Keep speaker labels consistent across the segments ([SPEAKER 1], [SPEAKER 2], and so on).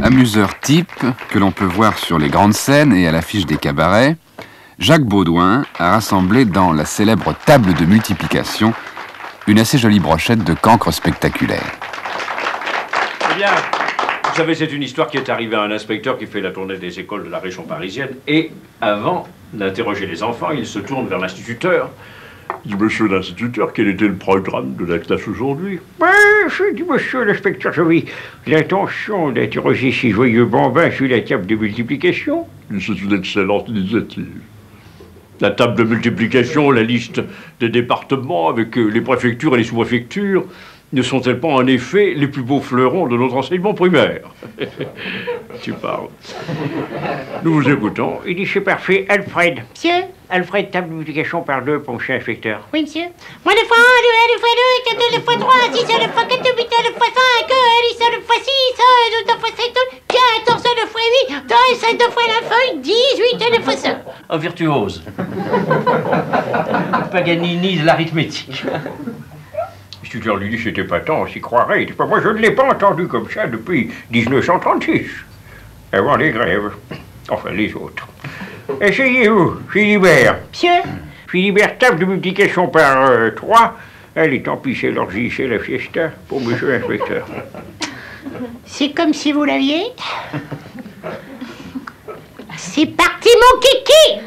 [SPEAKER 1] Amuseur type que l'on peut voir sur les grandes scènes et à l'affiche des cabarets, Jacques Baudouin a rassemblé dans la célèbre table de multiplication une assez jolie brochette de cancres spectaculaires.
[SPEAKER 2] Eh bien, vous savez, c'est une histoire qui est arrivée à un inspecteur qui fait la tournée des écoles de la région parisienne. Et avant d'interroger les enfants, il se tourne vers l'instituteur. Il dit, monsieur l'instituteur, quel était le programme de la classe aujourd'hui?
[SPEAKER 3] Je dis, monsieur l'inspecteur, j'avais l'intention d'interroger ces joyeux bambins sur la table de multiplication.
[SPEAKER 2] C'est une excellente initiative. La table de multiplication, la liste des départements avec les préfectures et les sous-préfectures, ne sont-elles pas en effet les plus beaux fleurons de notre enseignement primaire? Tu parles. Nous vous écoutons.
[SPEAKER 3] Il dit, c'est parfait. Alfred.
[SPEAKER 4] Monsieur?
[SPEAKER 3] Alfred, table de multiplication par 2 pour monsieur l'inspecteur.
[SPEAKER 4] Oui, monsieur. Moins 2 fois 1, 2 fois 2, 4, 2 fois 3, 6, 2 fois 4, 8, 2 fois 5, 10, 2 fois 6, 12 fois 7, 14, 2 fois 8, 17 2 fois la feuille, 18, 2 fois ça.
[SPEAKER 5] Un virtuose. Paganini de l'arithmétique.
[SPEAKER 3] L'instituteur lui dit, c'était pas tant, on s'y croirait. Il dit, moi, je ne l'ai pas entendu comme ça depuis 1936, avant les grèves. Enfin, les autres. Essayez-vous, Philibert.
[SPEAKER 4] Monsieur?
[SPEAKER 3] Philibert, table de multiplication par 3. Allez, tant pis, c'est l'orgie, c'est la fiesta pour monsieur l'inspecteur.
[SPEAKER 4] C'est comme si vous l'aviez. C'est parti, mon kiki!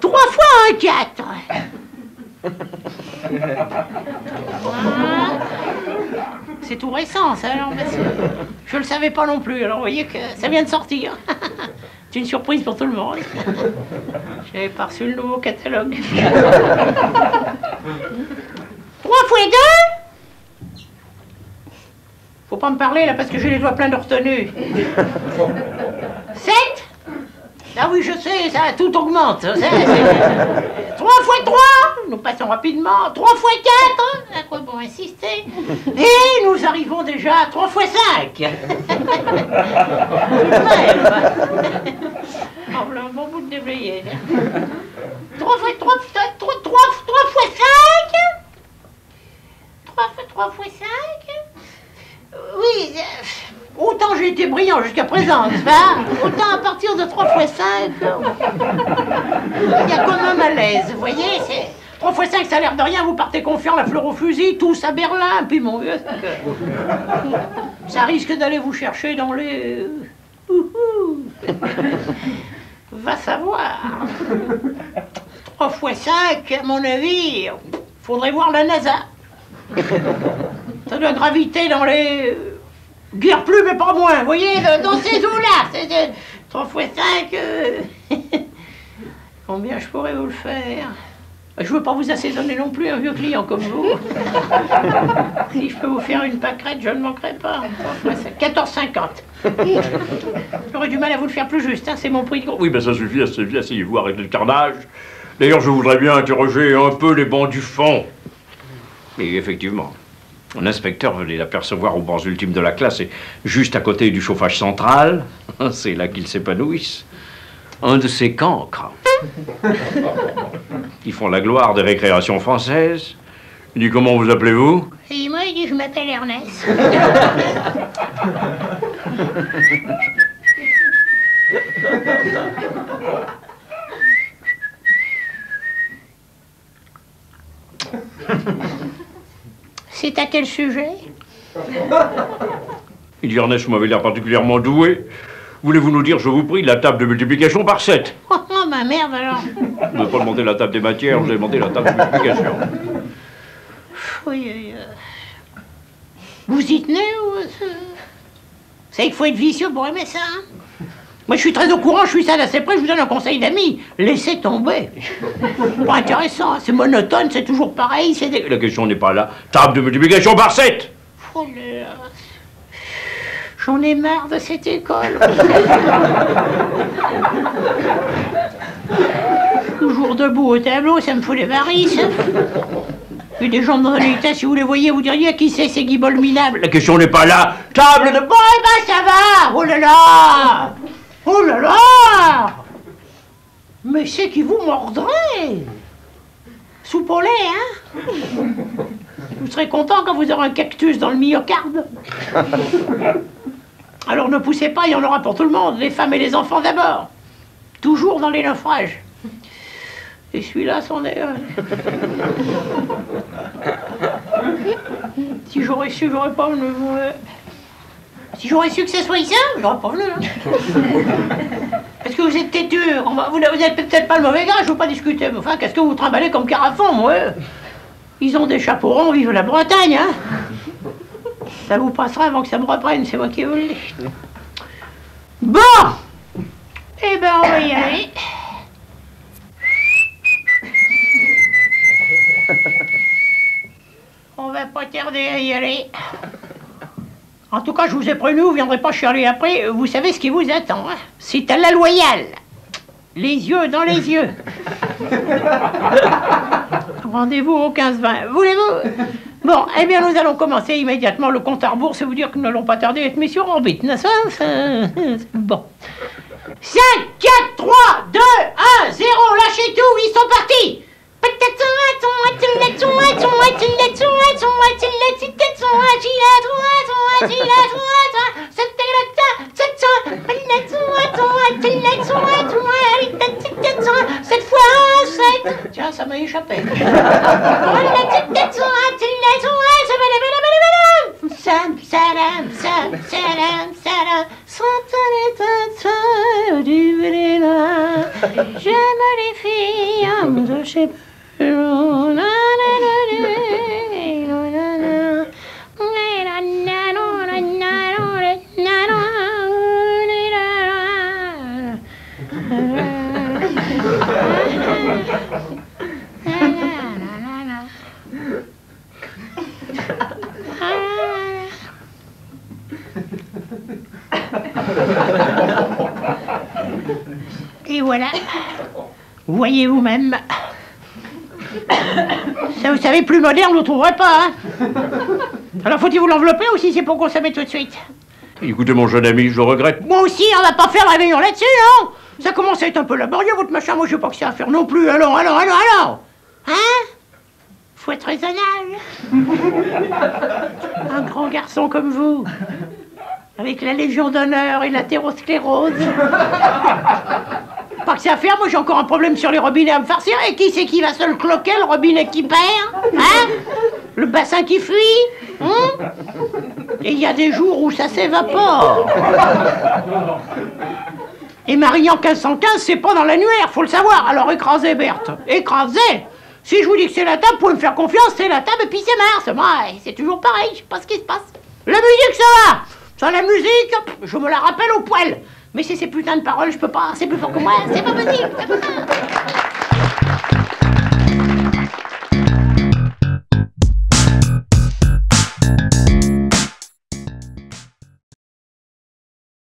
[SPEAKER 4] 3 fois un 4. C'est tout récent, ça, alors, parce que je le savais pas non plus, alors vous voyez que ça vient de sortir. C'est une surprise pour tout le monde. J'avais pas reçu le nouveau catalogue. 3 fois 2? Faut pas me parler, là, parce que j'ai les doigts pleins de retenue. 7? Ah oui, je sais, ça, tout augmente. 3 fois 3, nous passons rapidement. 3 fois 4, à quoi bon insister? Et nous arrivons déjà à 3 fois 5. Tout de même. Oh, voilà un bon bout de déblayé. 3 fois 3, 3 fois 5. 3 fois 5. Oui, autant j'ai été brillant jusqu'à présent, n'est-ce pas? Autant à partir de 3 fois 5, il y a quand même à l'aise, vous voyez? 3 fois 5, ça a l'air de rien, vous partez confiant, la fleur au fusil, tous à Berlin, puis mon vieux, ça risque d'aller vous chercher dans les... Va savoir. 3 fois 5, à mon avis, faudrait voir la NASA. Ça doit graviter dans les... Guère plus, mais pas moins, vous voyez, dans ces eaux-là. 3 fois 5... Combien je pourrais vous le faire? Je veux pas vous assaisonner non plus, un vieux client comme vous. Si je peux vous faire une pâquerette, je ne manquerai pas. 14,50. J'aurais du mal à vous le faire plus juste, hein, c'est mon prix de gros.
[SPEAKER 2] Oui, ben ça suffit, asseyez-vous, arrêtez le carnage. D'ailleurs, je voudrais bien interroger un peu les bancs du fond. Et effectivement, un inspecteur venait d'apercevoir aux bancs ultimes de la classe, et juste à côté du chauffage central, c'est là qu'ils s'épanouissent, un de ces cancres. Ils font la gloire des récréations françaises. Il dit, comment vous appelez-vous?
[SPEAKER 4] Et moi, il dit, je m'appelle Ernest. C'est à quel sujet?
[SPEAKER 2] Il dit, Ernest, vous m'avez l'air particulièrement doué. Voulez-vous nous dire, je vous prie, la table de multiplication par 7?
[SPEAKER 4] Oh, ma merde, alors.
[SPEAKER 2] Vous n'avez pas demandé la table des matières, vous avez demandé la table de multiplication.
[SPEAKER 4] Oui, vous y tenez ou... Vous savez qu'il faut être vicieux pour aimer ça, hein? Moi, je suis très au courant, je suis ça d'assez près, je vous donne un conseil d'ami. Laissez tomber. Pas intéressant, c'est monotone, c'est toujours pareil, c'est des...
[SPEAKER 2] La question n'est pas là. Table de multiplication par 7.
[SPEAKER 4] Oh là là. J'en ai marre de cette école. Toujours debout au tableau, ça me fout les varices. Puis des gens dans l'état, si vous les voyez, vous diriez qui c'est ces guibolles minables.
[SPEAKER 2] La question n'est pas là. Table de...
[SPEAKER 4] Bon, eh ben ça va. Oh là là. Oh là là. Mais c'est qui vous mordrait. soupe au lait, hein? Vous serez content quand vous aurez un cactus dans le myocarde. Alors ne poussez pas, il y en aura pour tout le monde, les femmes et les enfants d'abord. Toujours dans les naufrages. Et celui-là, c'en est un. Si j'aurais su, j'aurais pas venu. Si j'aurais su que ce soit ça, j'aurais pas venu. Parce que vous êtes têteux. Vous n'êtes peut-être pas le mauvais gars, je veux pas discuter. Mais enfin, qu'est-ce que vous trimballez comme carafon, moi? Ils ont des chapeaux ronds, vive la Bretagne, hein? Ça vous passera avant que ça me reprenne, c'est moi qui vous le dis. Bon! Eh ben, on va y aller. On va pas tarder à y aller. En tout cas, je vous ai prévenu, vous ne viendrez pas chialer après. Vous savez ce qui vous attend, hein? C'est à la loyale. Les yeux dans les yeux. Rendez-vous au 15-20. Voulez-vous? Bon, eh bien, nous allons commencer immédiatement le compte à rebours. C'est vous dire que nous n'allons pas tarder à être mis sur orbite, n'est-ce pas? Bon. 5, 4, 3, 2, 1, 0, lâchez tout, ils sont partis! Cette fois, tiens, ça m'a échappé. J'aime les filles de chez Et voilà. Voyez vous-même. Ça, vous savez, plus moderne, vous ne trouverez pas, hein? Alors faut-il vous l'envelopper ou si c'est pour consommer tout de suite?
[SPEAKER 2] Écoutez, mon jeune ami, je regrette.
[SPEAKER 4] Moi aussi, on va pas faire le réveillon là-dessus, non? Ça commence à être un peu laborieux, votre machin. Moi, je n'ai pas que ça à faire non plus. Allons. Hein? Faut être raisonnable. Un grand garçon comme vous, avec la Légion d'honneur et l'athérosclérose. Pas que ça à faire, moi j'ai encore un problème sur les robinets à me farcir. Et qui c'est qui va se le cloquer, le robinet qui perd? Hein? Le bassin qui fuit? Hein? Et il y a des jours où ça s'évapore. Et Marignan 1515, c'est pas dans l'annuaire, faut le savoir. Alors écrasez, Berthe, écrasez. Si je vous dis que c'est la table, vous pouvez me faire confiance, c'est la table et puis c'est marre. C'est toujours pareil, je sais pas ce qui se passe. La musique, ça va. Ça, la musique, je me la rappelle au poil. Mais si ces putains de paroles, je peux pas, c'est plus fort que moi, c'est pas possible.